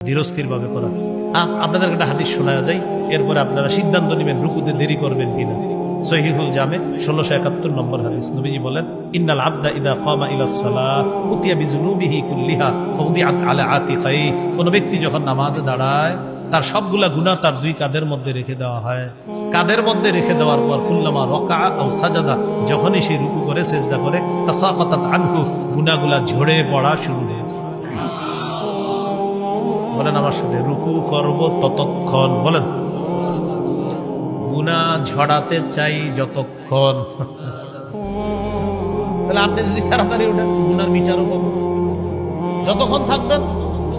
ধীরস্থির ভাবে করা। আপনাদের একটা হাদিস শোনা যায়, এরপরে আপনারা সিদ্ধান্ত নেবেন রুকুতে দেরি করবেন কিনা। সহিহুল জামে 1671 নম্বর হাদিস। নবীজি বলেন, ইন্নাল আবদা ইদা কামা ইলাস সালাহ উতিয়া বিযুনুবিহি কুল্লিহা ফাউদিআত আলা আতিকাই। কোন ব্যক্তি যখন নামাজে দাঁড়ায় তার সবগুলা গুনাহ তার দুই কাঁধের মধ্যে রেখে দেওয়া হয়। কাঁধের মধ্যে রেখে দেওয়ার পর কুল্লামা রাকা আও সাজাদা, যখনই সে রুকু করে সিজদা করে, তাসাকাতাত আনহু, গুনাহগুলা ঝরে পড়া শুরু হয়ে যায়। বলেন আমার সাথে, রুকু করব ততক্ষণ, বলেন গুনাহ ঝরাতে চাই যতক্ষণ। তাহলে আপনি যদি তাড়াতাড়ি উঠেন গুনার বিচারও পাবো। যতক্ষণ থাকবেন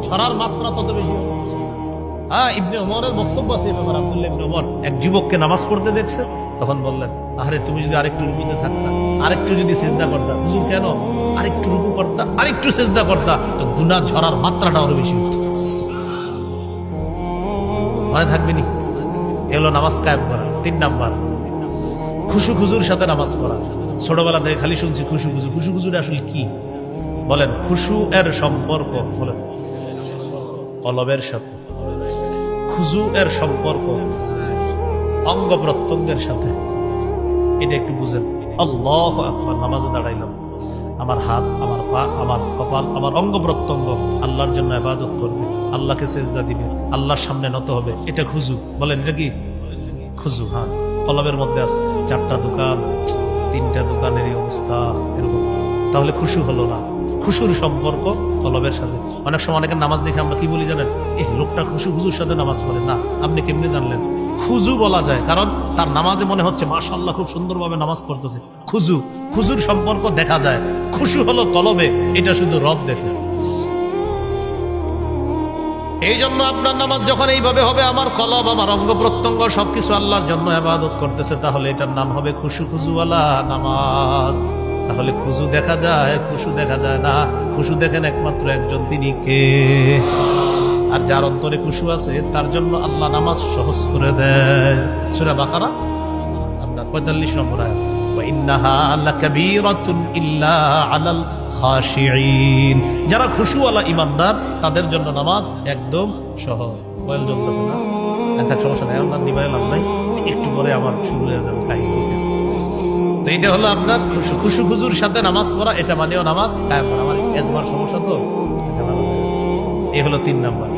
ঝরার মাত্রা তত বেশি হবে। ইবনে ওমরের বক্তব্য আছে এই ব্যাপারে। আব্দুল্লাহ ইবনে ওমর এক যুবককে নামাজ পড়তে দেখছে, তখন বললেন, আরে তুমি যদি আরেকটু রুকুতে থাকতা, আরেকটু যদি সিজদা করতা। হুজুর কেন? আরেকটু রুকু করতা, আরেকটু সিজদা করতা, তো গুনাহ ঝরার মাত্রাটা আরো বেশি হতো। মনে থাকবে নি? এলো নামাজ কায়েম করা। 3 নাম্বার, খুশু খুজুর সাথে নামাজ পড়া। ছোটবেলা থেকে খালি শুনছি খুশু খুজু। খুশু খুজুর আসলে কি? বলেন, খুশু এর সম্পর্ক, বলেন কলবের সাথে, খুজু এর সম্পর্ক অঙ্গ প্রত্যঙ্গের সাথে। এটা একটু বুঝেন। আল্লাহু আকবার, নামাজে দাঁড়াইলাম, আমার হাত, আমার পা, আমার কপাল, আমার অঙ্গ প্রত্যঙ্গ আল্লাহর জন্য ইবাদত করবে, আল্লাহকে সিজদা দিবে, আল্লাহর সামনে নত হবে। এটা খুজু। বলেন এটা কি খুজু? হ্যাঁ, কলবের মধ্যে আছে 4টা দোকান, 3টা দোকানের এই অবস্থা, এরকম। তাহলে খুশু হলো না। খুশুর সম্পর্ক কলবের সাথে। অনেক সময় অনেকের নামাজ দেখে আমরা কি বলি জানেন? এই লোকটা খুশু খুজুর সাথে নামাজ পড়ে না। আপনি কেমনে জানলেন? খুজু বলা যায় কারণ তার নামাজে মনে হচ্ছে মাশাআল্লাহ খুব সুন্দরভাবে নামাজ পড়তেছে। খুজু, খুজুর সম্পর্ক দেখা যায়। খুশু হলো কলবে, এটা শুধু রব দেখে। এই জন্য আপনার নামাজ যখন এইভাবে হবে, আমার কলব, আমার অঙ্গ প্রত্যঙ্গ সবকিছু আল্লাহর জন্য ইবাদত করতেছে, তাহলে এটার নাম হবে খুশু খুজুওয়ালা নামাজ। তাহলে খুজু দেখা যায়, খুশু দেখা যায় না। খুশু দেখেন একমাত্র একজন, তিনি কে? আর যার অন্তরে খুশু আছে তার জন্য আল্লাহ নামাজ সহজ করে দেয়। সূরা বাকারা আপনার 45 নম্বর আয়াত, ওয়া ইন্নাহা লাকাবীরাতুন ইল্লা আলাল খাশিঈন। যারা খুশুওয়ালা ইমানদার তাদের জন্য নামাজ একদম সহজ। কয়েল জ্বলতেছে না? একটা সমস্যা নাই, আমার নিবাইল নাই, একটু পরে আমার শুরু হয়ে যাবে কাহিনী। তো এটা হলো আপনার খুশু। খুশু খুজুর সাথে নামাজ পড়া, এটা মানেও নামাজ কায়েম করা। আমার এজমার সমস্যা তো, এই হলো 3 নাম্বার।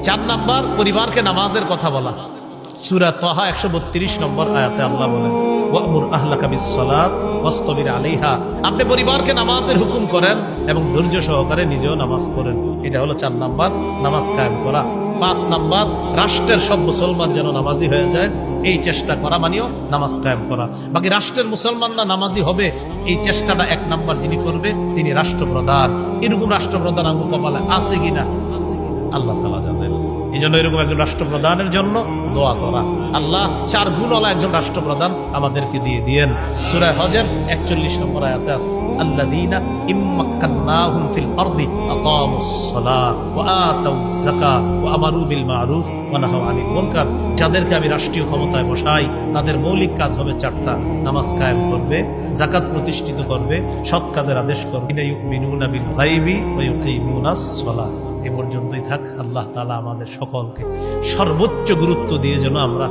4 নাম্বার, পরিবারকে নামাজের কথা বলা। সূরা তাহা 132 নম্বর আয়াতে আল্লাহ বলেন, ওয়া'মুর আহলাকা বিস-সালাত ওয়াসতাবির আলাইহা। আপনি পরিবারকে নামাজের হুকুম করেন এবং ধৈর্য সহকারে নিজেও নামাজ পড়েন। এটা হলো 4 নাম্বার, নামাজ কায়েম করা। 5 নাম্বার, রাষ্ট্রের সব মুসলমান যেন নামাজি হয়ে যায়, এই চেষ্টা করা মানেও নামাজ কায়েম করা। বাকি রাষ্ট্রের মুসলমানরা নামাজি হবে, এই চেষ্টাটা 1 নাম্বার যিনি করবে তিনি রাষ্ট্রপ্রধান। এরকম রাষ্ট্রপ্রধান আঙ্গু কপালে আছে কিনা আল্লাহ তাআলা জানেন। এই জন্য এরকম একজন রাষ্ট্রপ্রধানের জন্য দোয়া করা। আল্লাহ 4 গুণওয়ালা একজন রাষ্ট্রপ্রধান আমাদেরকে দিয়ে দিয়েন। সূরা হজের 41 নম্বর আয়াতে আছে, আল্লাযীনা ইম্মাক্কান্নাহুম ফিল আরদি আকামুস সালাহ ওয়া আতাউয যাকাত ওয়া আমারু বিল মা'রুফ ওয়া নাহাউ আনিল মুনকার। যাদেরকে আমি রাষ্ট্রীয় ক্ষমতায় বসাই তাদের মৌলিক কাজ হবে 4টা। নামাজ কায়েম করবে, যাকাত প্রতিষ্ঠিত করবে, সৎ কাজের আদেশ করবে, ইউমিনুনা বিল গায়বি ওয়া ইউকিমুনাস সালাহ। এ পর্যন্তই থাক। আল্লাহ তাআলা আমাদের সকলকে সর্বোচ্চ গুরুত্ব দিয়ে যেন আমরা